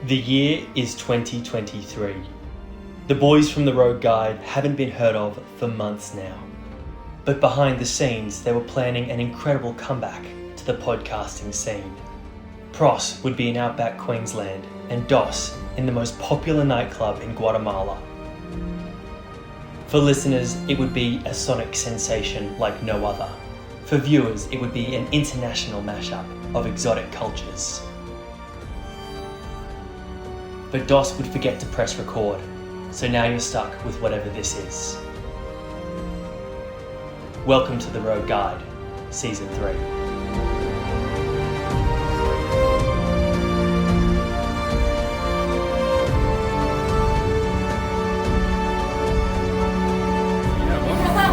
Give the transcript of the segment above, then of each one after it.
The year is 2023. The boys from the Road Guide haven't been heard of for months now. But behind the scenes, they were planning an incredible comeback to the podcasting scene. Pros would be in outback Queensland and Dos in the most popular nightclub in Guatemala. For listeners, it would be a sonic sensation like no other. For viewers, it would be an international mashup of exotic cultures. But Dos would forget to press record, so now you're stuck with whatever this is. Welcome to The Road Guide, Season 3.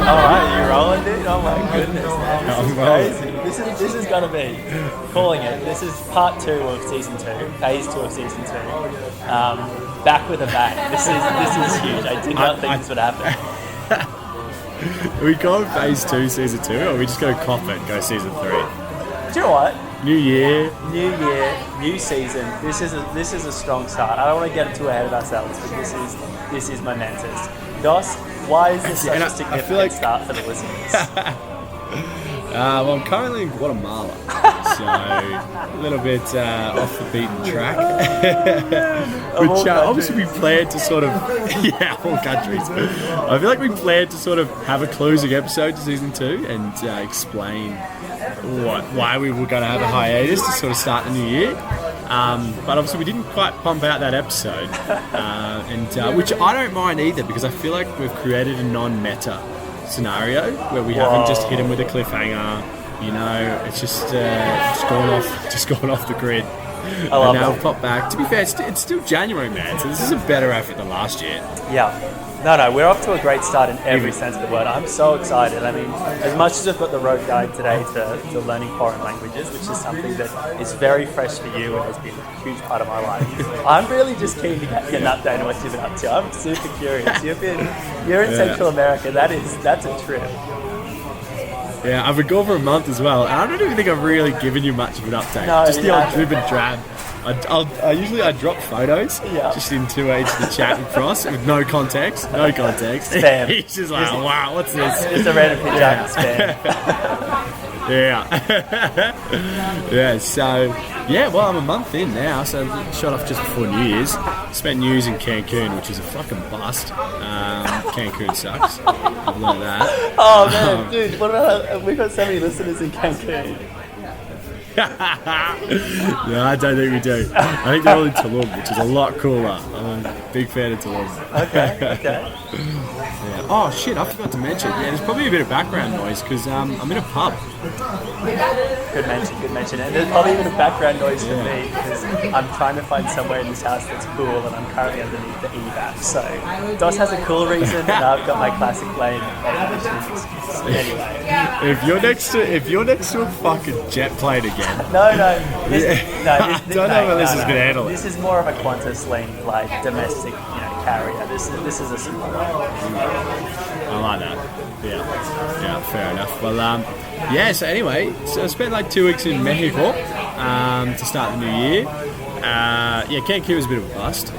Alright, you rolling, dude? Oh my goodness, man. This is crazy. This is gonna be calling it. This is part 2 of season 2, phase 2 of season 2. Back with a bang. This is huge. I did not think this would happen. Are we going phase 2, season 2, or are we just going to cop it and go season 3? Do you know what? New year, new season. This is a strong start. I don't want to get too ahead of ourselves, but this is momentous. Dos, why is this such a significant start for the listeners? Well, I'm currently in Guatemala, so a little bit off the beaten track. Which obviously we planned to sort of, all countries. I feel like we planned to sort of have a closing episode to season 2 and explain why we were going to have a hiatus to sort of start the new year. But obviously we didn't quite pump out that episode, and which I don't mind either, because I feel like we've created a non-meta scenario where we haven't just hit him with a cliffhanger. You know, it's just gone off the grid. And now we've popped back. To be fair, it's still January, man, so this is a better effort than last year. Yeah. No, we're off to a great start in every sense of the word. I'm so excited. I mean, as much as I've got the road guide today to learning foreign languages, which is something that is very fresh for you and has been a huge part of my life, I'm really just keen to get an update on what you've been up to. I'm super curious. You're in Central America. That's a trip. Yeah, I've been gone for a month as well, and I don't even think I've really given you much of an update. No, just the old drib and drab. I usually drop photos just into the chat with Cross with no context. Spam. He's just like, oh, wow, what's this? Just a random picture of spam. Well, I'm a month in now, so I shot off just before New Year's. Spent New Year's in Cancun, which is a fucking bust. Cancun sucks. I've learned that. Oh man, dude, what about, we've got so many listeners in Cancun. No, I don't think we do. I think they're all in Tulum, which is a lot cooler. I'm a big fan of Tulum. Okay. Yeah. Oh shit, I forgot to mention. Yeah, there's probably a bit of background noise because I'm in a pub. Good mention. And there's probably even a background noise for me because I'm trying to find somewhere in this house that's cool, and I'm currently underneath the EVAP. So Dos has a cool reason, and I've got my classic plane. Anyway, if you're next to a fucking jet plane again. No. I don't know how this is going to handle it. This is more of a Qantas link, like domestic, carrier. This is a simple one. I like that. Yeah, fair enough. Well, so anyway, I spent like 2 weeks in Mexico to start the new year. Cancun was a bit of a bust.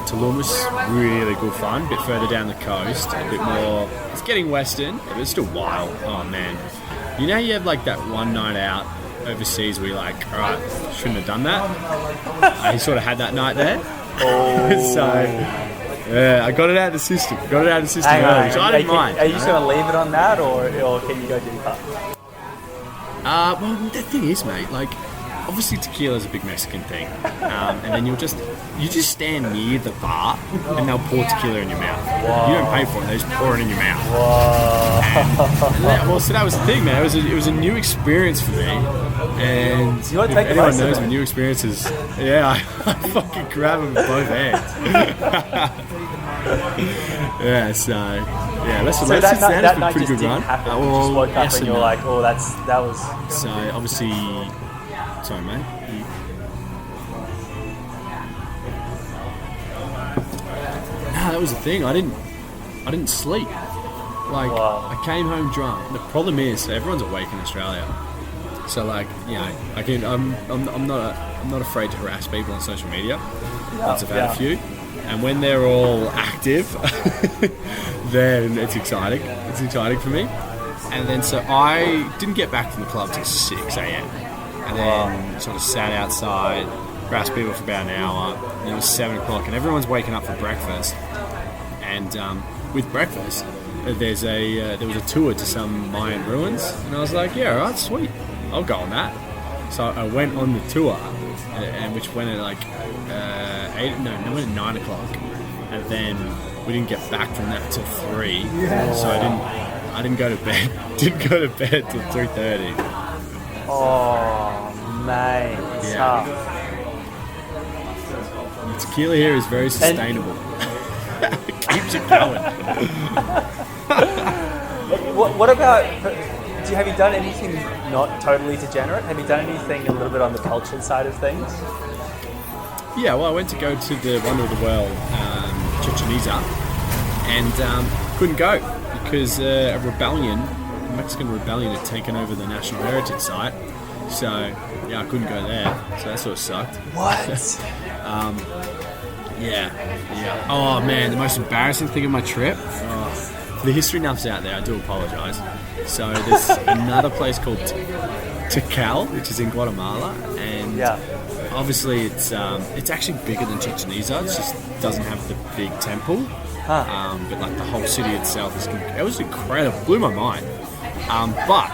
Tulum was really good fun, a bit further down the coast, a bit more. It's getting western, but it's still wild. Oh man, you know you have like that one night out overseas where you're like, all right, shouldn't have done that. I sort of had that night there. Oh. So I got it out of the system. Early, which I didn't mind. Are you just going to leave it on that, or can you go deeper? Well, the thing is, mate, like, obviously tequila is a big Mexican thing, and then you just stand near the bar and they'll pour tequila in your mouth. Whoa. You don't pay for it; they just pour it in your mouth. Whoa! So that was the thing, man. It was a new experience for me, and if anyone knows my new experiences, I fucking grab them with both hands. Let's that night pretty just good run. Happen. You just woke up and you're like, oh, that was. So obviously. Sorry, mate. That was the thing. I didn't sleep. Like, I came home drunk. The problem is, everyone's awake in Australia. So like, I'm not afraid to harass people on social media. Once I've had a few, and when they're all active, then it's exciting. It's exciting for me. And then so I didn't get back from the club till 6 a.m. and then sort of sat outside, harassed people for about an hour. And it was 7 o'clock, and everyone's waking up for breakfast. And with breakfast, there was a tour to some Mayan ruins, and I was like, yeah, all right, sweet, I'll go on that. So I went on the tour, and which went at like 9 o'clock, and then we didn't get back from that till 3. So I didn't go to bed. Didn't go to bed till 3:30. Oh, mate, it's tough. Tequila here is very sustainable. Keeps you going. What about? Have you done anything not totally degenerate? Have you done anything a little bit on the cultured side of things? Yeah, well, I went to go to the Wonder of the World, Chichen Itza, and couldn't go because a Mexican rebellion had taken over the National Heritage Site. So, yeah, I couldn't go there. So that sort of sucked. What? Yeah. Oh, man, the most embarrassing thing of my trip, for the history nuffs out there, I do apologise. So there's another place called Tikal, which is in Guatemala, and obviously it's actually bigger than Chichen Itza. It just doesn't have the big temple, but like the whole city itself it was incredible, blew my mind. But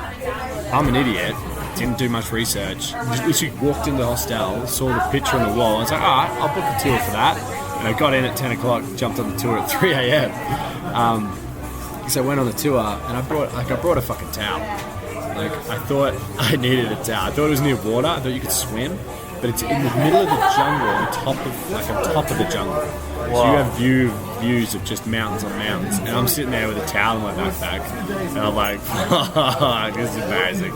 I'm an idiot, didn't do much research. Just literally walked into the hostel, saw the picture on the wall, and I was like, all right, I'll book a tour for that. And I got in at 10 o'clock, jumped on the tour at 3 a.m. So I went on the tour, and I brought a fucking towel. Like, I thought I needed a towel. I thought it was near water. I thought you could swim, but it's in the middle of the jungle, on top of the jungle. Wow. So you have views of just mountains on mountains, and I'm sitting there with a towel in my backpack, and I'm like, oh, this is embarrassing.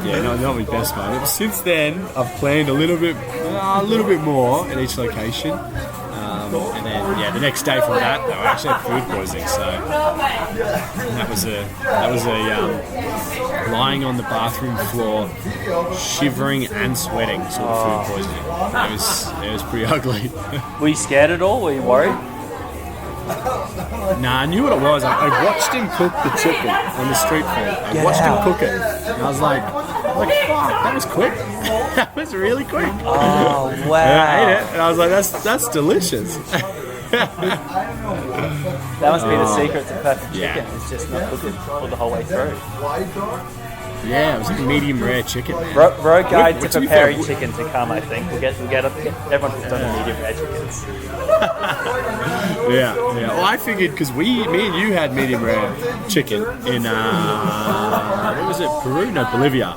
Yeah, not my best moment. But since then, I've planned a little bit more at each location. And then, the next day from that, I actually had food poisoning. So that was a lying on the bathroom floor, shivering and sweating sort of food poisoning. It was pretty ugly. Were you scared at all? Were you worried? Nah, I knew what it was. I watched him cook the chicken on the street food. I watched him cook it, and I was like, fuck, that was quick. That was really quick. Oh, wow. And I ate it, and I was like, that's delicious. That must be the secret to perfect chicken. It's just not cooking the whole way through. Yeah, it was like medium rare chicken, man. Road guide to preparing chicken to come, I think. We'll get everyone hooked on the medium rare chickens. Yeah. Well, I figured because me and you had medium rare chicken in what was it, Peru? No, Bolivia,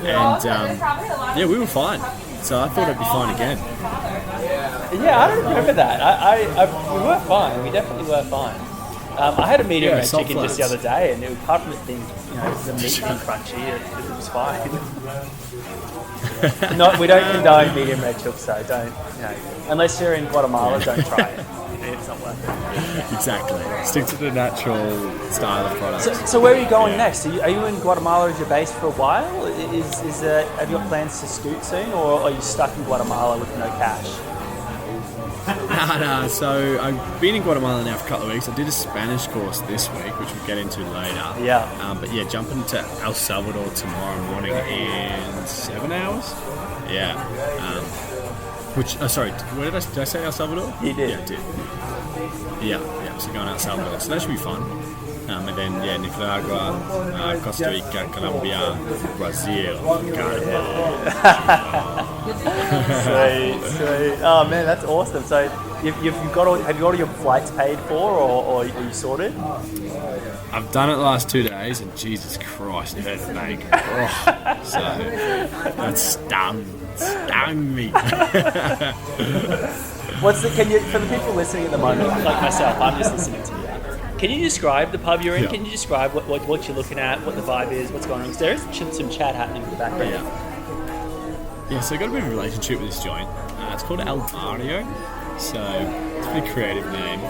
and we were fine. So I thought I'd be fine again. Yeah, I don't remember that. We were fine. We definitely were fine. I had a medium rare chicken just the other day, and apart from it being, the meat being crunchy, it was fine. We don't condone medium rare chooks, so don't, unless you're in Guatemala, don't try it. It's not worth it. Exactly. Stick to the natural style of product. So where are you going next? Are you in Guatemala as your base for a while? Have you got plans to scoot soon, or are you stuck in Guatemala with no cash? No. So I've been in Guatemala now for a couple of weeks. I did a Spanish course this week, which we'll get into later. Yeah. But jumping to El Salvador tomorrow morning in 7 hours. Yeah. Sorry, did I say El Salvador? You did. Yeah, I did. Yeah. So going El Salvador. So that should be fun. And then, Nicaragua, Costa Rica, Colombia, Brazil, Ghana. Sweet. Oh man, that's awesome. So have you got all your flights paid for, or are you sorted? I've done it the last 2 days, and Jesus Christ, it hurt the ache. So that stung me. For the people listening at the moment, like myself, I'm just listening to you. Can you describe the pub you're in? Yeah. Can you describe what you're looking at, what the vibe is, what's going on? Because there is some chat happening in the background. Yeah, so I've got a bit of a relationship with this joint. It's called El Barrio, so it's a pretty creative name.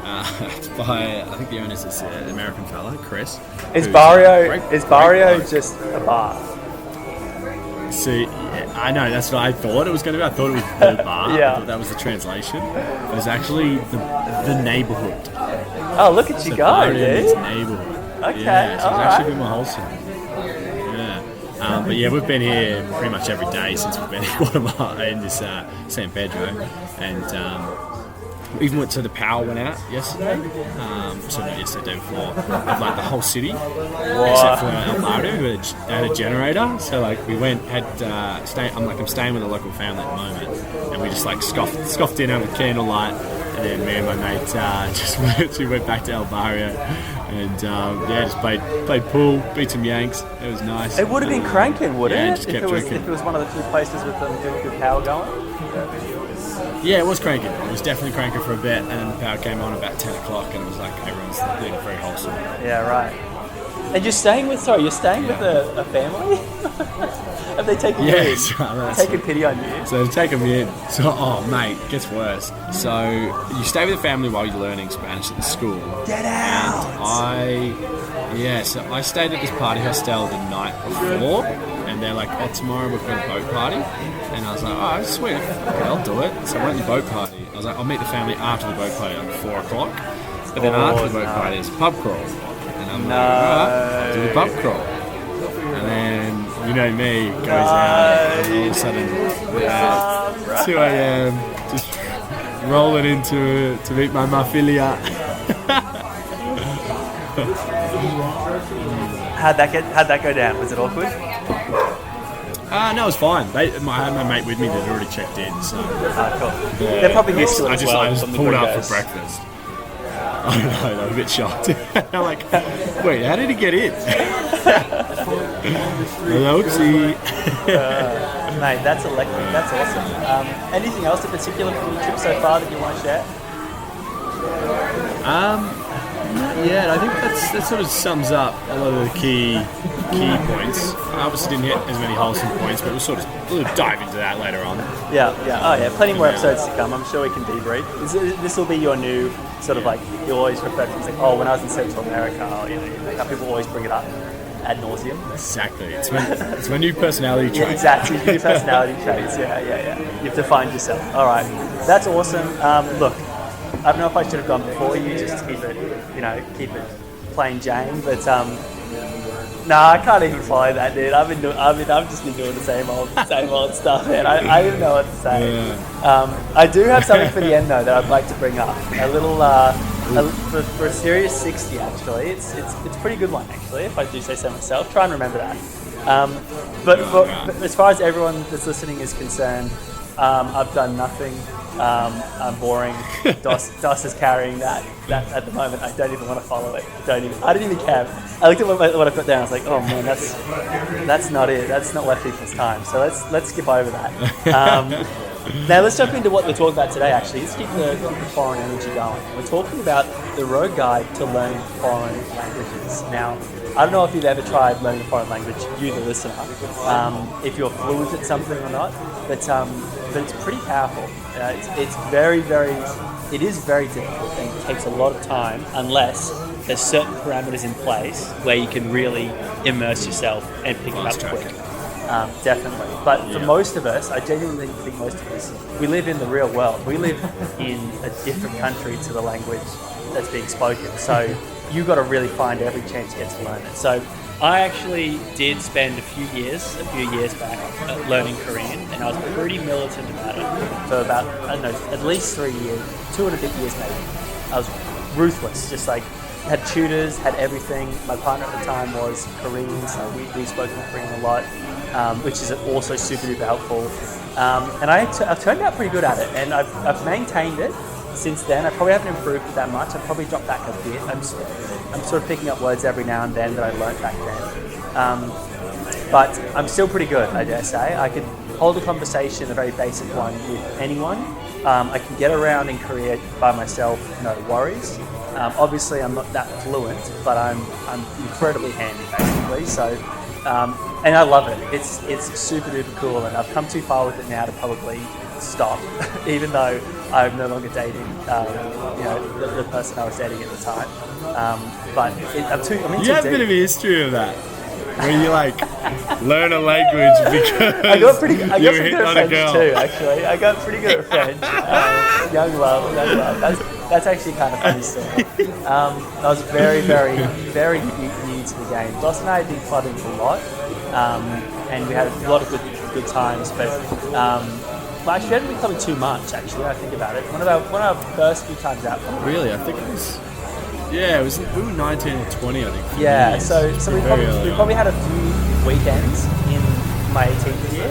It's by, I think the owner's this American fella, Chris. Is who's, Barrio great bloke. just a bar? See, I know, that's what I thought it was going to be. I thought it was the bar. Yeah. I thought that was the translation. It was actually the neighbourhood. Oh, look at you So go, Barrio means dude. neighbourhood. Okay, Yeah, so it's alright. actually a bit more wholesome. Yeah. But yeah, we've been here pretty much every day since we've been in Guatemala in this San Pedro. And even went to the power went out yesterday. So not yesterday, day before. Of like the whole city. Except for El Barrio, who had a generator. So like we went, I'm staying with a local family at the moment. And we just like scoffed dinner with candlelight. And then me and my mate just went back to El Barrio. And just played pool, beat some Yanks. It was nice. It would have been cranking, wouldn't Yeah, it? just kept If drinking. it was one of the few places with the power going. Yeah, it was cranking. It was definitely cranking for a bit, and then the power came on about 10 o'clock, and it was like everyone's doing it very wholesome. Yeah, right. And you're staying with a family? Have they taken you in? Yes, Taken pity on you? So to take them in, mate, it gets worse. So you stay with a family while you're learning Spanish at the school. Get out! So I stayed at this party hostel the night before, and they're like, tomorrow we've got a boat party. And I was like, oh, sweet, okay, I'll do it. So I went to the boat party. I was like, I'll meet the family after the boat party at 4 o'clock. But then after the boat party is pub crawl. And I'm like, alright, I'll do the pub crawl. And then, you know me, goes out, and all of a sudden, 2 a.m, just rolling into to meet my mafia. How'd that go down? Was it awkward? No, it was fine. I had my mate with me that had already checked in, so... Cool. They're probably used to it I as just, well. I just from the pulled up gringos. for breakfast. I don't know, they were a bit shocked. I'm like, wait, how did he get in? Oopsie. Mate, that's electric. That's awesome. Anything else in particular from the trip so far that you want to share? Yeah, I think that sort of sums up a lot of the key points. I obviously didn't hit as many wholesome points, but we'll dive into that later on. Yeah. Oh, yeah. Plenty more episodes to come. I'm sure we can debrief. This will be your new sort of like, you always refer to things like, when I was in Central America, how people always bring it up ad nauseum. Exactly. It's my new personality trait. Yeah, exactly. New personality traits. Yeah. You have to find yourself. All right. That's awesome. Look, I don't know if I should have gone before you just to keep it plain Jane, but I can't even follow that, dude. I've just been doing the same old stuff, man. I don't even know what to say. Yeah. I do have something for the end though that I'd like to bring up. A little for a serious 60 actually. It's a pretty good one actually, if I do say so myself. Try and remember that. But as far as everyone that's listening is concerned, I've done nothing. I'm boring. Dos is carrying that at the moment. I don't even want to follow it. I don't even care. I looked at what I put down. I was like, oh man, that's not it. That's not worth people's time. So let's skip over that. Now let's jump into what we're talking about today. Actually, let's keep the foreign energy going. We're talking about the road guide to learning foreign languages. Now, I don't know if you've ever tried learning a foreign language, you the listener, if you're fluent at something or not, but it's pretty powerful. It's very, very, it is very difficult and it takes a lot of time unless there's certain parameters in place where you can really immerse yourself and pick it up quick. Definitely. But for most of us, I genuinely think most of us, we live in the real world. We live in a different country to the language that's being spoken. So you've got to really find every chance you get to learn it. So I actually did spend a few years back learning Korean, and I was pretty militant about it for about, at least 3 years, 2 and a bit years maybe. I was ruthless, just like had tutors, had everything. My partner at the time was Korean, so we spoke in Korean a lot, which is also super duper helpful. And I've turned out pretty good at it, and I've maintained it since then. I probably haven't improved it that much. I've probably dropped back a bit. I'm sort of picking up words every now and then that I learned back then. But I'm still pretty good, I dare say. I can hold a conversation, a very basic one, with anyone. I can get around in Korea by myself, no worries. Obviously, I'm not that fluent, but I'm incredibly handy, basically. So, and I love it. It's super duper cool, and I've come too far with it now to probably stop, even though I'm no longer dating, the person I was dating at the time. But I'm into You have a bit of a history of that. Where you like learn a language because I got pretty good on a at girl. French too, actually. I got pretty good at French. Young love. That's actually kind of funny story. I was very, very, very new to the game. Ross and I had been clubbing a lot, and we had a lot of good times. But actually, we hadn't been clubbing too much. Actually, when I think about it, one of our first few times out. Really, I think it was. Yeah, we were 19 or 20, I think. Yeah, so we probably had a few weekends in my 18th year,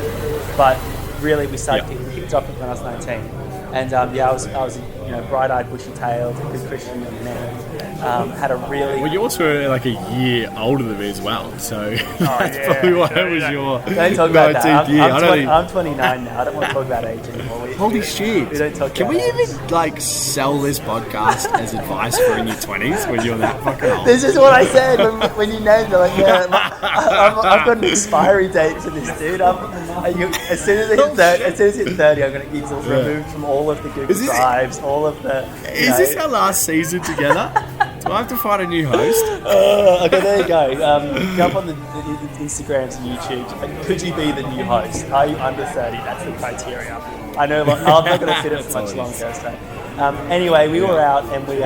but really we started kicked off when I was 19. And I was bright-eyed, bushy-tailed, good Christian young man. Had a really... Well, you're also like a year older than me as well, so that's probably why it was your 19th year. I'm 29 now. I don't want to talk about age anymore. Holy shit! We don't talk Can about we age. even like sell this podcast as advice for in your 20s when you're that fucking old? This is what I said when you named it. Like, yeah, I've got an expiry date for this, dude. As soon as I hit 30, I'm going to get removed from all of the Google Drives, all of the... Is this our last season together? Do I have to find a new host? Okay, there you go. Jump on the Instagrams and YouTube. Could you be the new host? Are you under 30? That's the criteria. I know I'm not going to fit it for much longer. So. Anyway, we were out and we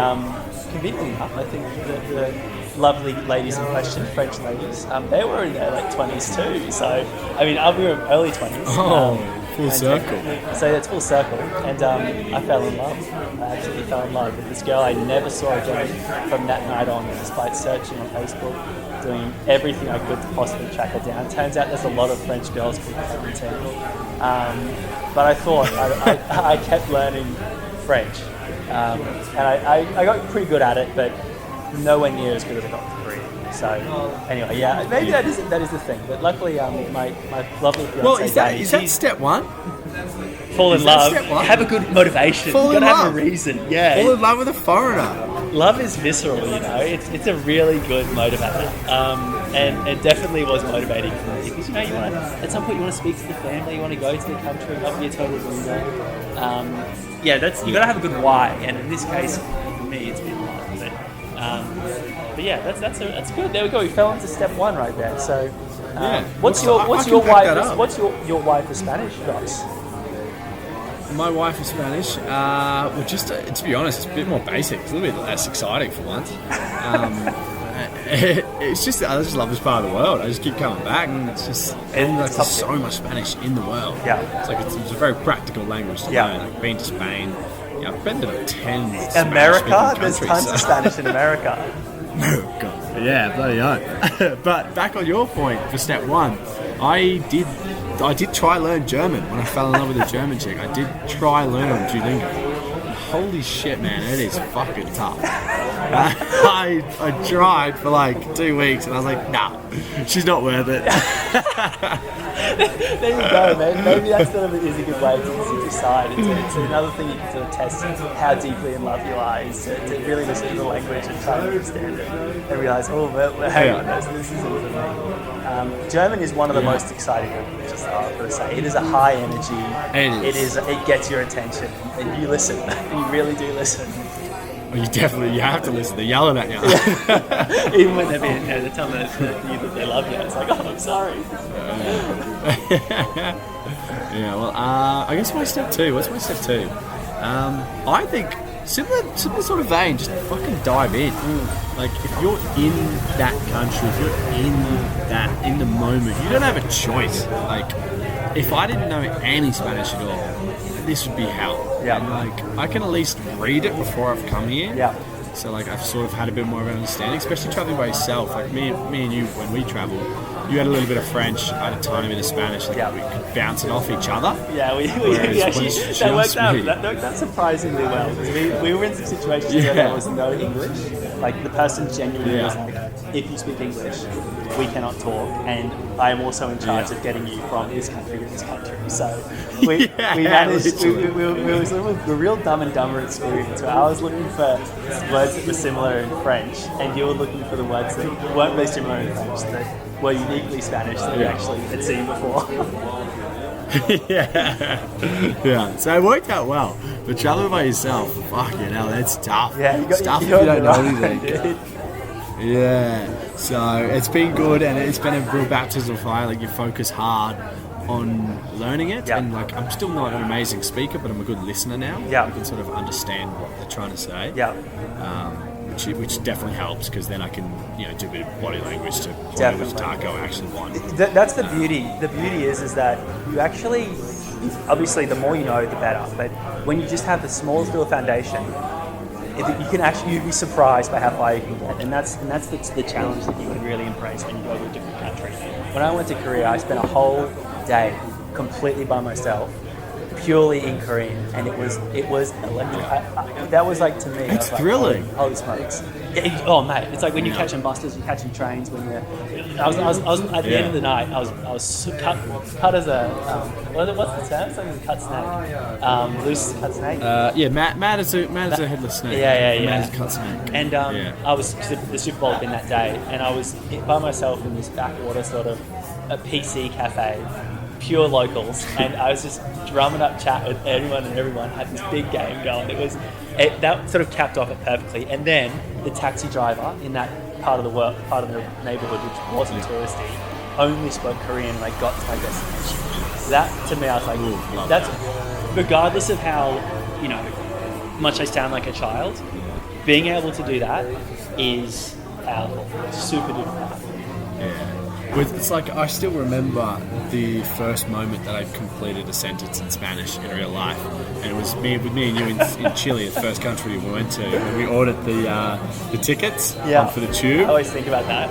conveniently enough, I think the lovely ladies in question, French ladies, they were in their late 20s too. So, I mean, we were early 20s. Full circle. So it's full circle, and I fell in love. I absolutely fell in love with this girl I never saw again from that night on, despite searching on Facebook, doing everything I could to possibly track her down. Turns out there's a lot of French girls called Clementine. But I thought I kept learning French, and I got pretty good at it, but nowhere near as good as I got with Korean. So anyway, yeah, maybe that is the thing. But luckily, my lovely fiance. Well, is that step one? Fall in love. Have a good motivation. Fall you in gotta love. have a reason. Yeah. Fall in love with a foreigner. Love is visceral, It's a really good motivator, and it definitely was motivating for me because you want at some point you want to speak to the family, you want to go to the country, not be a total loser. You gotta have a good why, and in this case, for me, it's been love. But yeah, that's good. There we go. We fell into step one right there. So, what's your wife for Spanish, Ross? My wife is Spanish. Well, just to be honest, it's a bit more basic. It's a little bit less exciting for once. It's just I just love this part of the world. I just keep coming back. It's just there's so much Spanish in the world. Yeah, it's like it's a very practical language to learn. Like been to Spain. Yeah, I've been to 10 America. There's tons of Spanish in America. Oh God. Yeah, bloody hell. But back on your point for step one, I did try learn German when I fell in love with a German chick. I did try learn on Duolingo. Holy shit, man, it is fucking tough. I tried for like 2 weeks and I was like, nah, she's not worth it. There you go, man. Maybe that sort of is a good way to decide. It's another thing you can sort of test how deeply in love you are, is to really listen to the language and try to understand it and realize, hang on, this isn't for me. German is one of the most exciting languages, I've got to say. It is a high energy. It gets your attention, and you listen. You really do listen. Well, you have to listen. They're yelling at you. Yeah. Even when they're telling you that they love you, it's like, oh, I'm sorry. Yeah. Well, I guess what's my step two? I think similar sort of vein. Just fucking dive in. Like if you're in that country, if you're in the moment, you don't have a choice. Like if I didn't know any Spanish at all, this would be hell. Yeah. And like I can at least read it before I've come here. Yeah. So like I've sort of had a bit more of an understanding, especially traveling by yourself. Like me and you, when we traveled, you had a little bit of French, I had a tiny bit of Spanish. Like we could bounce it off each other. Yeah, we actually that worked out. That worked out surprisingly well. We were in some situations where there was no English. Like the person genuinely was like, if you speak English, we cannot talk, and I am also in charge of getting you from this country to this country. So we managed. We were sort of a real Dumb and Dumber experience where I was looking for words that were similar in French, and you were looking for the words that weren't really similar in French that were uniquely Spanish that we actually had seen before. Yeah. So it worked out well. But traveling by yourself, fucking hell, that's tough. Yeah, it's tough if you don't know anything. Yeah. So it's been good, and it's been a real baptism of fire. Like, you focus hard on learning it, and like, I'm still not an amazing speaker, but I'm a good listener now. Yeah. I can sort of understand what they're trying to say. Yeah. Which definitely helps, because then I can, you know, do a bit of body language to point Definitely. which taco I actually want. That's the beauty. The beauty is that you actually, obviously, the more you know, the better. But when you just have the smallest little foundation, you can actually, you'd be surprised by how far you can get. And that's the challenge that you would really embrace when you go to a different country. When I went to Korea, I spent a whole day completely by myself, purely in Korean, and it was like, that was like, to me, It's like, thrilling. Holy smokes! Oh mate, it's like when you're catching buses, you're catching trains. When I was at the end of the night, I was cut as a what's the term? It's like a cut snake, loose cut snake. Mad as a headless snake. Yeah. Mad as a cut snake. And I was, cause the Super Bowl had been that day, and I was by myself in this backwater sort of a PC cafe, pure locals, and I was just drumming up chat with anyone and everyone, had this big game going. That sort of capped off it perfectly. And then the taxi driver in that part of the neighbourhood, which wasn't touristy, only spoke Korean when I got to my destination. That, to me, I was like, that's, regardless of how, you know, much I sound like a child, being able to do that is powerful, super duper powerful. Yeah. It's like, I still remember the first moment that I completed a sentence in Spanish in real life, and it was me and you in Chile, the first country we went to, and we ordered the tickets for the tube. I always think about that.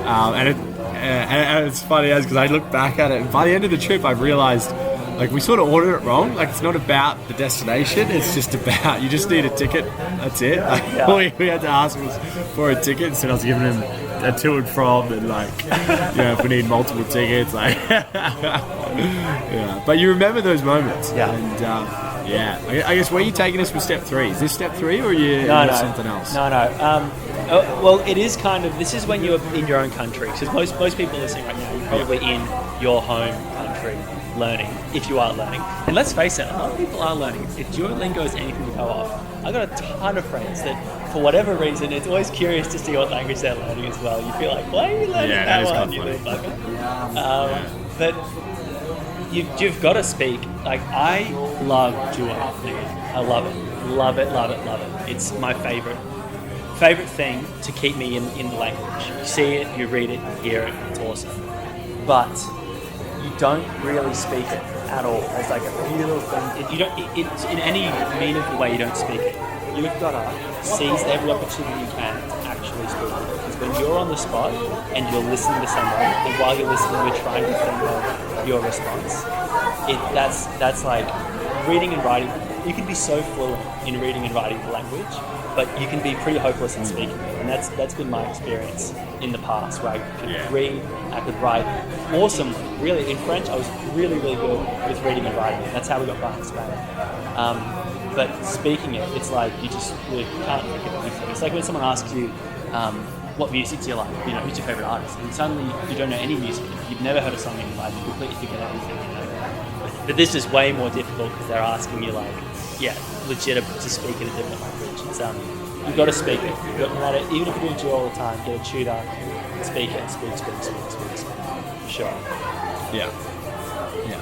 And it's funny because I look back at it, and by the end of the trip I realised, like, we sort of ordered it wrong. Like, it's not about the destination, it's just about, you just need a ticket, that's it. Like, we had to ask for a ticket instead of giving him a to and from, and like, if we need multiple tickets, like, yeah. But you remember those moments, and I guess, where are you taking us with step 3? Is this step 3, or are you something else? No. Well, it is kind of, this is when you're in your own country, because most people listening right now, you're probably in your home country learning, if you are learning. And let's face it, a lot of people are learning. If Duolingo is anything to go off, I've got a ton of friends that, for whatever reason, it's always curious to see what language they're learning as well. You feel like, why are you learning that one, you little fucker? But you've got to speak. Like, I love Duolingo. I love it. It's my favorite thing to keep me in the language. You see it, you read it, you hear it, it's awesome. But you don't really speak it at all. It's like a little thing. It's in any meaningful way, you don't speak it. You've got to seize every opportunity you can to actually speak it. Because when you're on the spot and you're listening to someone, and while you're listening, you're trying to think of your response. That's like reading and writing. You can be so fluent in reading and writing the language, but you can be pretty hopeless in speaking it. And that's been my experience in the past, where I could read, I could write awesomely. Really, in French, I was really, really good with reading and writing. That's how we got by in Spanish. But speaking it, it's like you just really can't think of anything. It's like when someone asks you, what music do you like? You know, who's your favourite artist? And suddenly you don't know any music. You've never heard a song in your life. You completely forget everything. You know? But this is way more difficult because they're asking you, like, legit to speak in a different language. It's, you've got to speak it. You've got, no matter, even if you're doing Duo all the time, get a tutor, speak it, speak. For sure. Yeah.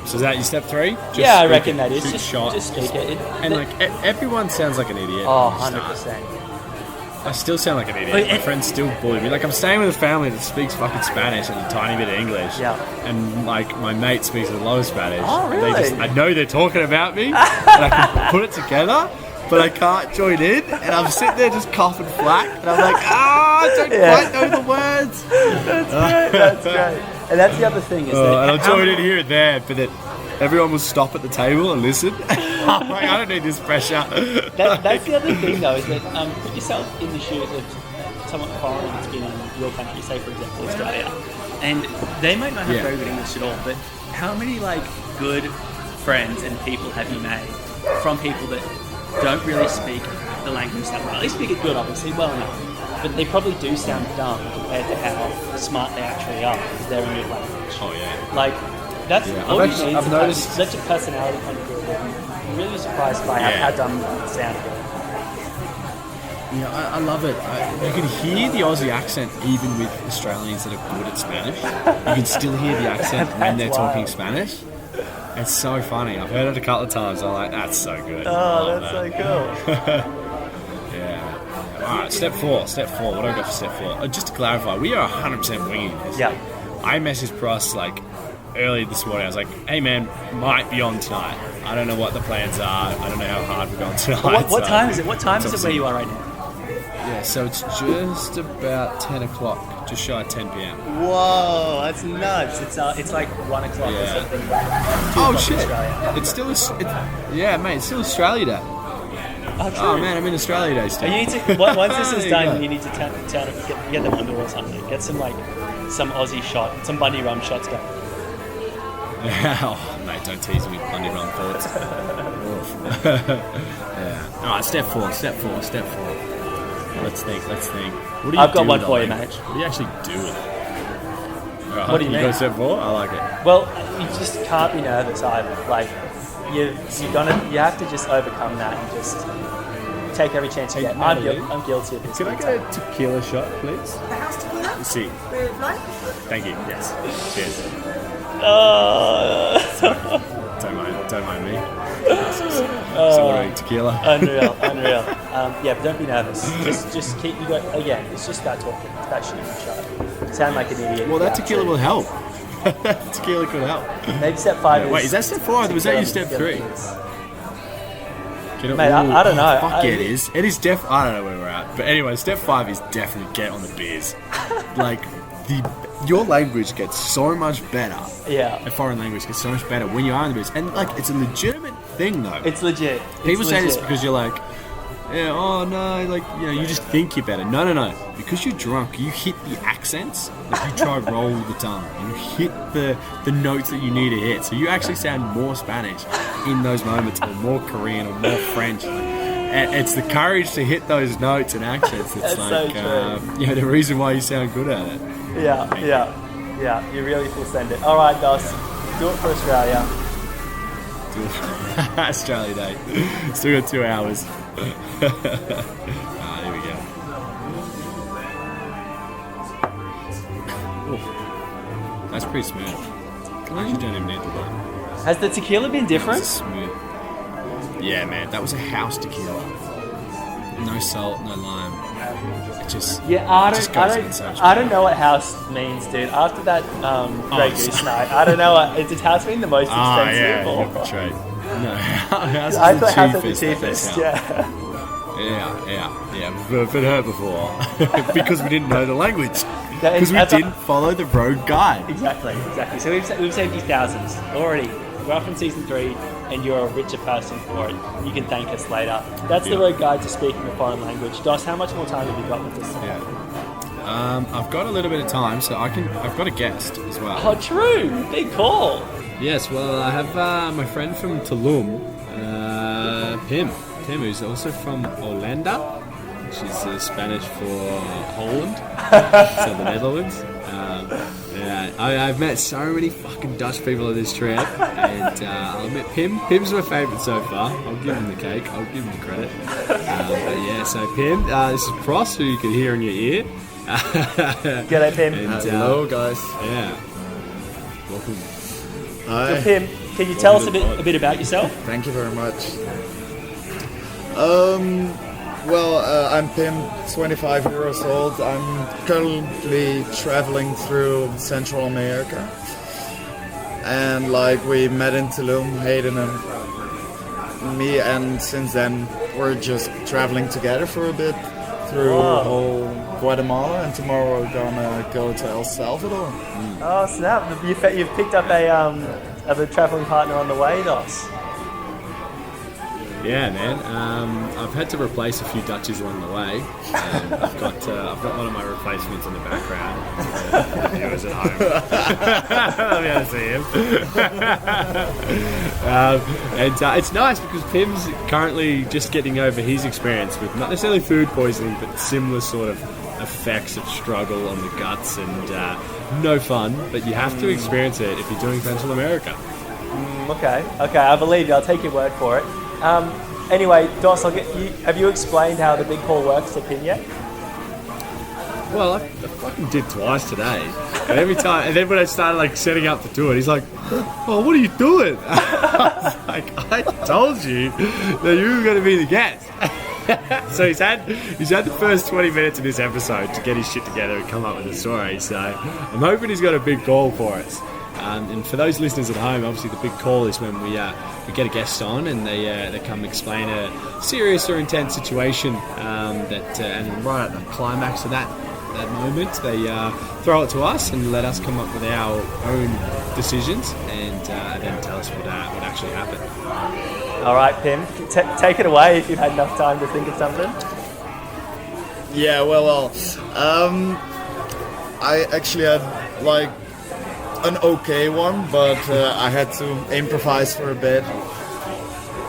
So is that your step 3? I reckon that is. Just speak it. Everyone sounds like an idiot. Oh, 100%. I still sound like an idiot. My friends still bully me. Like, I'm staying with a family that speaks fucking Spanish and a tiny bit of English. Yeah. And like, my mate speaks a lot of Spanish. Oh, really? I know they're talking about me, and I can put it together, but I can't join in. And I'm sitting there just coughing flack, and I'm like, I don't quite know the words. That's great. And that's the other thing is that... And I'll join in here and there, but then everyone will stop at the table and listen. I'm like, I don't need this pressure. That's the other thing, though, is that put yourself in the shoes of someone foreign that's been in your country, say, for example, Australia, and they might not have very good English at all, but how many, like, good friends and people have you made from people that don't really speak the language that well? They speak it good, obviously, well enough, but they probably do sound dumb compared to how smart they actually are because they're in your language. Oh, yeah. Like, That's Yeah, all I've you actually- need. I've Is noticed- such a personality kind of builder. I'm really surprised by Yeah. how dumb it sounded. Yeah, I love it. You can hear the Aussie accent even with Australians that are good at Spanish. You can still hear the accent when they're That's talking wild. Spanish. It's so funny. I've heard it a couple of times. I'm like, that's so good. I Oh, love that's that. so cool. Yeah. All right, step four. What do I got for step 4? Just to clarify, we are 100% winging this. Yeah. I messaged Pross like early this morning. I was like, hey man, might be on tonight. I don't know what the plans are. I don't know how hard we're going tonight. What so time is it? What time it's is it where obviously- you are right now? Yeah, so it's just about 10 o'clock, just shy of 10 p.m. Whoa, that's nuts. It's like 1 o'clock Yeah. or something. Oh shit! Australia. It's still yeah, mate. It's still Australia Day. Oh, true. Oh man, I'm in Australia Day And still. you need to once this is There you done, go. you need to get them under or something. Get some Aussie shot, some bunny rum shots going. Oh, mate, don't tease me with bunny run thoughts. Yeah. All right, step four. Let's think. What do you I've got do one with for a you, language? mate. What do you actually do with it? Right, What do you mean? got step 4? I like it. Well, you just can't be nervous either. Like you have to just overcome that and just take every chance you Hey, get. Natalie, I'm guilty of this. Can I get a tequila shot, please? The house tequila? See. With lime? Thank you. Yes. Cheers. Don't mind me. So ordering tequila. Unreal. Yeah, but don't be nervous. Just keep. You got again. It's just about talking. It's about shooting the shot. Sound like an idiot. Well, that Yeah, tequila so will help. Tequila could help. Maybe step 5 is. Wait, is that step 4? Or was that your tequila step 3? kids. Mate, I don't know. Fuck yeah, it is. It is I don't know where we're at. But anyway, step 5 is definitely get on the beers. Like, your language gets so much better. Yeah. A foreign language gets so much better when you are on the beers. And, like, it's a legitimate thing, though. It's legit. People It's say this legit. because you're like, yeah, oh no, like, you know, you just think you're better. No. Because you're drunk, you hit the accents. Like, you try roll the tongue. You hit the notes that you need to hit. So you actually sound more Spanish in those moments, or more Korean, or more French. And it's the courage to hit those notes and accents that's That's like, so true. the reason why you sound good at it. Yeah. You really full send it. All right, Dos. Do it for Australia. Australia Day. Still got 2 hours. Here we go. Ooh. That's pretty smooth. I actually don't even need the button. Has the tequila been different? That's smooth. Yeah, man. That was a house tequila. No salt, no lime. It just Yeah, I just goes in so much don't better. know what house means, dude. After that Grey it's- Goose night, I don't know what. Is house being the most expensive? yeah, or- you're betrayed. No, house I is thought house was the that's cheapest. house. Yeah. Yeah. We've heard before because we didn't know the language. Yeah, Because we that's- didn't follow the road guide. Exactly. So we've saved you thousands already. We're off in season 3, and you're a richer person for it. You can thank us later. That's the road guide to speaking a foreign language. Dos, how much more time have you got with this? Yeah. I've got a little bit of time, so I've got a guest as well. Oh, true. Big call. Yes, well, I have my friend from Tulum, Pim, who's also from Olanda, which is Spanish for Holland, so the Netherlands. I've met so many fucking Dutch people on this trip, and I'll admit Pim's my favourite so far. I'll give him the cake, I'll give him the credit. But yeah, so Pim, this is Pross, who you can hear in your ear. G'day, Pim. And, Hello, guys. Yeah. Welcome. Hi. So, Pim, can you tell us a bit about yourself? Thank you very much. I'm Pim, 25 years old. I'm currently traveling through Central America. And we met in Tulum, Hayden and me, and since then we're just traveling together for a bit through whole Guatemala, and tomorrow we're gonna go to El Salvador. Oh, snap. You've picked up a travelling partner on the way, Dos. Yeah, man. I've had to replace a few Dutchies along the way. I've got one of my replacements in the background. For the viewers at home. I'll be able to see him. It's nice because Pim's currently just getting over his experience with not necessarily food poisoning, but similar sort of effects of struggle on the guts and no fun, but you have to experience it if you're doing Central America. Okay, I believe you. I'll take your word for it. Anyway, Dos, I'll get you. Have you explained how the big call works to Pin yet? Well, I fucking did twice today. And every time, and then when I started like setting up to do it, he's like, "Oh, what are you doing?" I was like, "I told you that you were going to be the guest." So he's had the first 20 minutes of this episode to get his shit together and come up with a story. So I'm hoping he's got a big call for us. And for those listeners at home, obviously the big call is when we get a guest on and they come explain a serious or intense situation and right at the climax of that moment they throw it to us and let us come up with our own decisions and then tell us what actually happened. All right, Pim, take it away if you've had enough time to think of something. Yeah, well, I actually had like an okay one, but I had to improvise for a bit.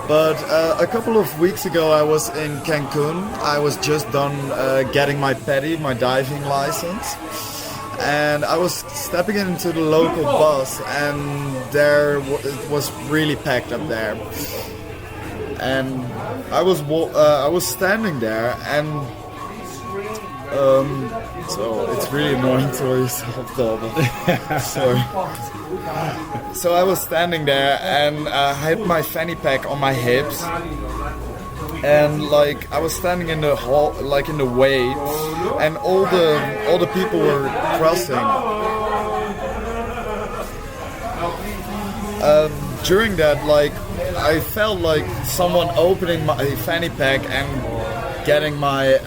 But a couple of weeks ago I was in Cancun. I was just done getting my PADI, my diving license. And I was stepping into the local bus and it was really packed up there. And I was standing there and so it's really annoying to yourself though, but sorry. So I was standing there and I had my fanny pack on my hips and like I was standing in the hall, like in the way, and all the people were crossing. During that, like I felt like someone opening my fanny pack and getting my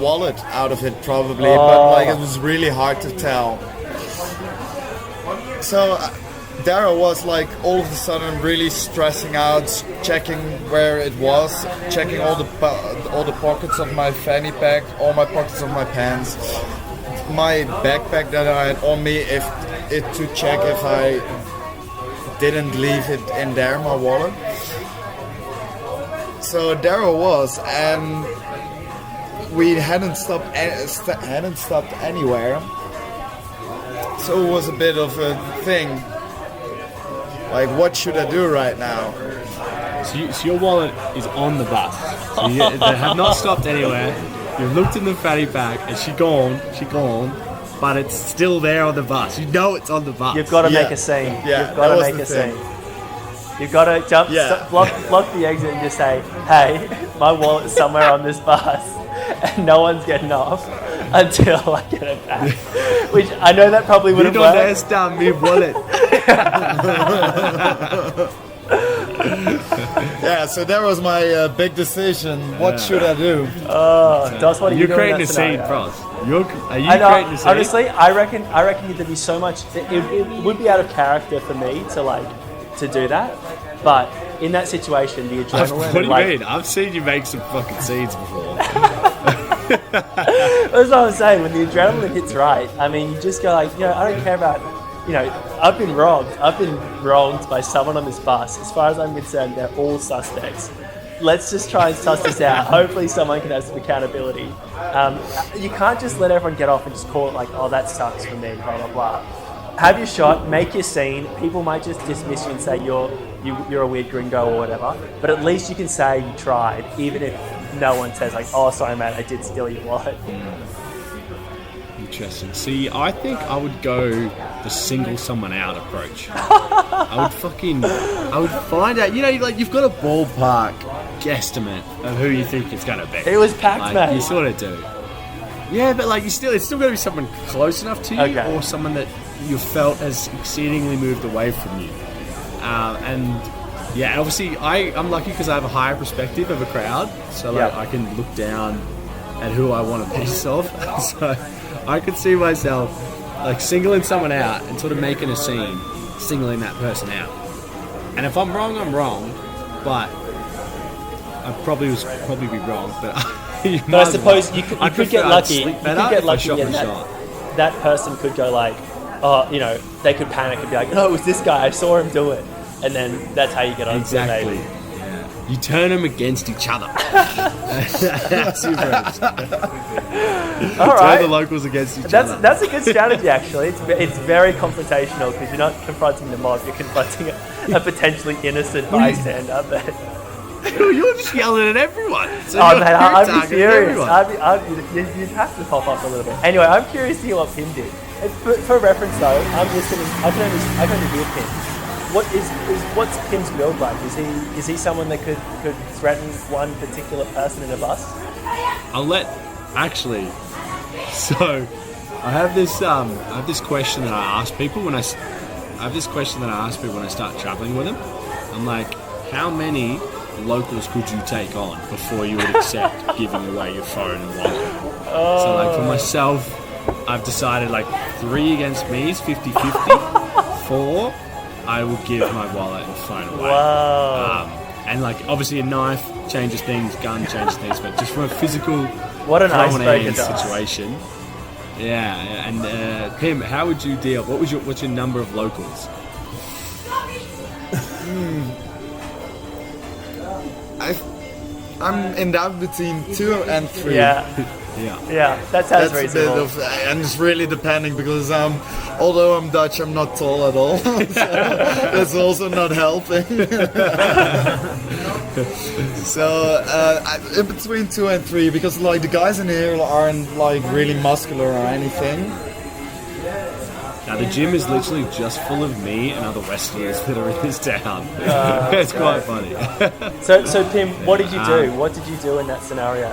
wallet out of it probably, but like it was really hard to tell. So there I was, like all of a sudden really stressing out, checking where it was, checking all the pockets of my fanny pack, all my pockets of my pants, my backpack that I had on me, to check if I didn't leave it in there, my wallet. So there I was, and we hadn't stopped anywhere. So it was a bit of a thing. Like, what should I do right now? So your wallet is on the bus. So they have not stopped anywhere. You've looked in the fanny pack and she gone, but it's still there on the bus. You know it's on the bus. You've got to make a scene. Yeah, you've got to make a scene. You've got to jump, block the exit and just say, "Hey, my wallet's somewhere on this bus, and no one's getting off until I get it back." Which I know that probably would have worked. You don't understand me, wallet. Yeah, so that was my big decision. What should I do? Dos, what are you doing? You're creating a scene, Frost. Are you creating a scene? Honestly, I reckon there'd be so much. It would be out of character for me to do that. But in that situation, the adrenaline. What do you mean? I've seen you make some fucking scenes before. That's what I'm saying. When the adrenaline hits right, I mean, you just go like, I don't care about, I've been wronged by someone on this bus. As far as I'm concerned, they're all suspects. Let's just try and suss this out. Hopefully someone can have some accountability. You can't just let everyone get off and just call it like, oh, that sucks for me, blah, blah, blah. Have your shot, make your scene. People might just dismiss you and say you're a weird gringo or whatever. But at least you can say you tried, even if no one says like, oh, sorry, mate, I did steal your wallet. Interesting. See, I think I would go the single someone out approach. I would find out, you've got a ballpark guesstimate of who you think it's going to be. It was packed, mate. You sort of do. Yeah, but it's still got to be someone close enough to you, or someone that you felt has exceedingly moved away from you. Obviously I'm lucky because I have a higher perspective of a crowd, so I can look down at who I want a piece of. So I could see myself like singling someone out and sort of making a scene, singling that person out. And if I'm wrong, I'm wrong, but I probably be wrong, but. But I suppose you could get lucky. You could get lucky, and that person could go like, they could panic and be like, "No, it was this guy. I saw him do it," and then that's how you get on. Exactly. You turn them against each other. That's your approach. All right. Turn the locals against each other. That's a good strategy, actually. It's very confrontational because you're not confronting the mob, you're confronting a potentially innocent bystander. But You're just yelling at everyone. So oh you're man, I'd be targeting furious. everyone. You'd have to pop up a little bit. Anyway, I'm curious to hear what Pim did. For reference though, I'm listening. I can only hear Pim. What's Pim's build like? Is he someone that could threaten one particular person in a bus? So I have this question that I ask people when I start traveling with them. I'm like, how many locals could you take on before you would accept giving away your phone and wallet? So like for myself, I've decided like 3 against me is 50-50. 4, I will give my wallet and phone away. Wow. And like obviously a knife changes things, gun changes things, but just from a physical What an throwing icebreaker hands does. situation. Yeah, and Pim, how would you deal? What's your number of locals? I'm in doubt between 2 and 3. Yeah, that sounds That's a reasonable. bit of, and it's really depending because although I'm Dutch, I'm not tall at all. So that's also not helping. So in between 2 and 3 because like the guys in here aren't like really muscular or anything. Now the gym is literally just full of me and other Westerners that are in this town. It's quite funny. So Pim, what did you do? What did you do in that scenario?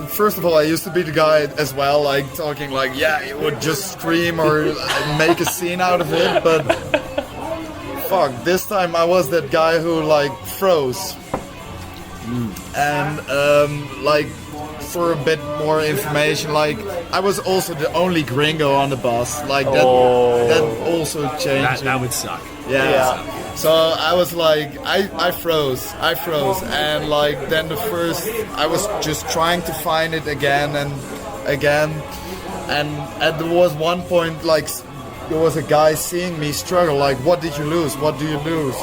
First of all, I used to be the guy as well, like talking like, yeah, he would just scream or make a scene out of it, but fuck, this time I was that guy who like froze. And like for a bit more information, like I was also the only gringo on the bus, like that also changed. That would suck. Yeah. So I was like, I froze, and like then I was just trying to find it again and there was one point like there was a guy seeing me struggle, like, what did you lose? What do you lose?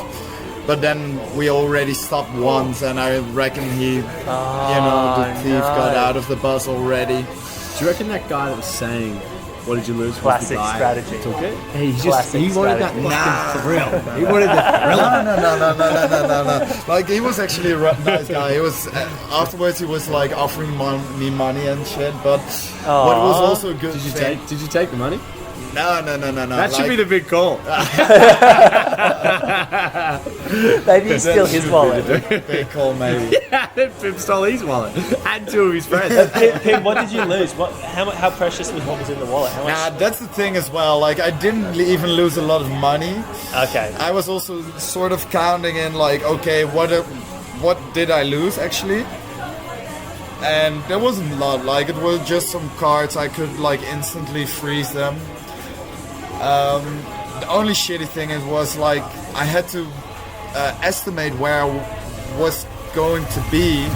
But then we already stopped once, and I reckon the thief got out of the bus already. Do you reckon that guy that was saying, "What did you lose?" Classic was the guy strategy. that took it? Classic He wanted that strategy. fucking thrill. He wanted the thrill. No. Like he was actually a nice guy. He was afterwards. He was like offering me money and shit. But what was also a good. Did you take the money? No. That should be the big call. Maybe he steal his wallet. big call, maybe. Yeah, Pim stole his wallet and 2 of his friends. Pim, what did you lose? How precious was what was in the wallet? How much? Nah, that's the thing as well. Like I didn't even lose a lot of money. Okay. I was also sort of counting in like, okay, what did I lose actually? And there wasn't a lot. Like it was just some cards. I could like instantly freeze them. The only shitty thing was like I had to estimate where I was going to be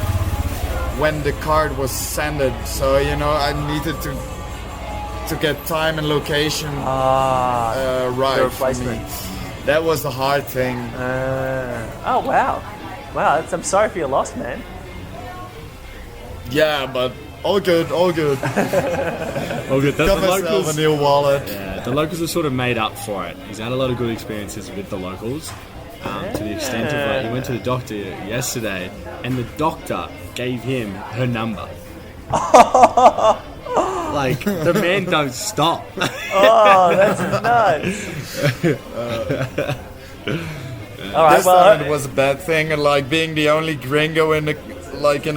when the card was sended. So I needed to get time and location right. The replacement. That was the hard thing. Oh wow. I'm sorry for your loss, man. Yeah, but all good. All good. Got myself a new wallet. Yeah, the locals have sort of made up for it. He's had a lot of good experiences with the locals. To the extent of like, he went to the doctor yesterday, and the doctor gave him her number. Like the man don't stop. Oh, that's nuts. All right, This time it was a bad thing, and like being the only gringo in a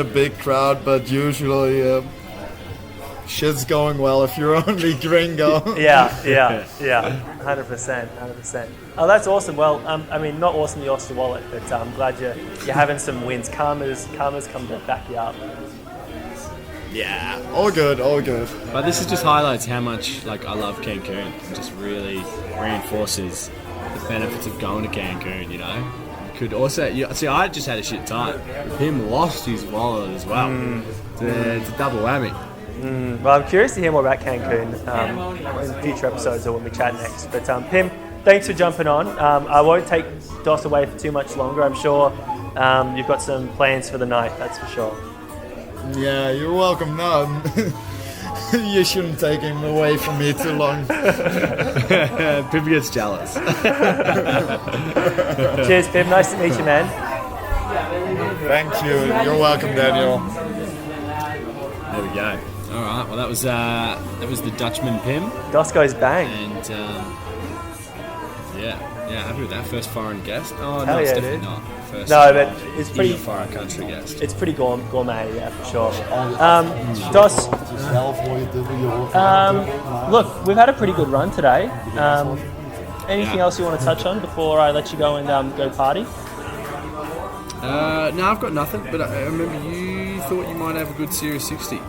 big crowd, but usually shit's going well if you're only gringo. Yeah, 100%. Oh, that's awesome. Well, I mean, not awesome you lost your wallet, but I'm glad you're having some wins. Karma's come to back you up. Yeah, all good. But this just highlights how much like I love Cancun. It just really reinforces the benefits of going to Cancun. Could also see. I just had a shit time. Him lost his wallet as well. It's a double whammy. Well, I'm curious to hear more about Cancun in future episodes or when we chat next. But Pim, thanks for jumping on. I won't take Dos away for too much longer. I'm sure you've got some plans for the night, that's for sure. Yeah, you're welcome. No, you shouldn't take him away from me too long. Pim gets jealous. Cheers, Pim. Nice to meet you, man. Thank you. You're welcome, Daniel. There we go. All right. Well, that was the Dutchman Pim, Dos goes bang. and yeah, happy with that first foreign guest. Oh no, Hell it's yeah, definitely dude. not. First, No, but it's pretty. in a foreign country guest. It's pretty gourmet, yeah, for sure. Dos, look, we've had a pretty good run today. Anything else you want to touch on before I let you go and go party? No, I've got nothing. But I remember you thought you might have a good Series 60.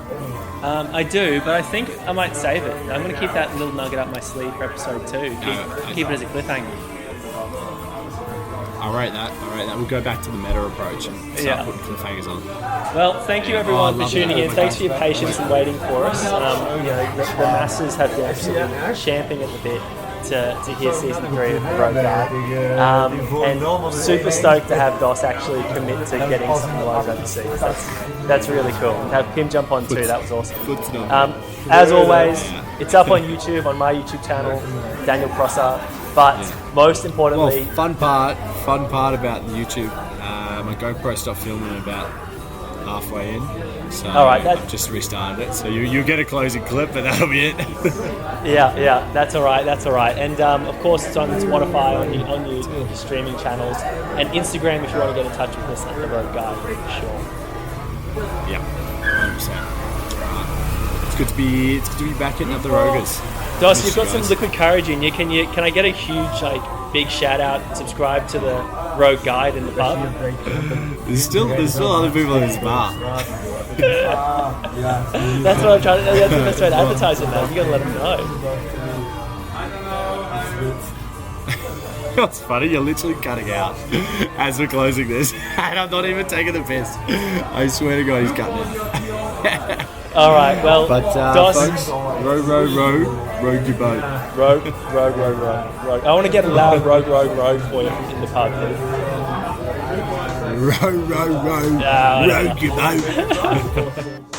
I do, but I think I might save it. I'm going to keep that little nugget up my sleeve for episode 2. Keep it as a cliffhanger. I rate that. We'll go back to the meta approach and start putting cliffhangers on. Well, thank you everyone for tuning in. Thanks for your Fantastic. patience and waiting for us. The masses have been absolutely champing at the bit to hear season 3 of The Road Guide. And super stoked to have Dos actually commit to getting some live overseas. That's really cool. And have Pim jump on too, that was awesome. Good to know. As always, it's up on YouTube, on my YouTube channel, Daniel Crosser. But most importantly, fun part about the YouTube. My GoPro stopped filming about halfway in, so all right, I've just restarted it. So you'll get a closing clip, but that'll be it. yeah, that's all right. And of course, it's on Spotify, on your streaming channels, and Instagram if you want to get in touch with us at The Road Guide for sure. Yeah, 100%. It's good to be back hitting up the Rogers. Dos, you've got some liquid courage in you. Can I get a huge, big shout out? Subscribe to the Road Guide in the pub. There's still other people in this bar. That's what I'm trying to. That's the best way to advertise it, man. You gotta let them know. It's funny, you're literally cutting out as we're closing this, and I'm not even taking the piss. I swear to God, he's cutting it. All right, well, But Dos, folks, row your boat. road. I want to get a loud road for you in the pub. Row your boat.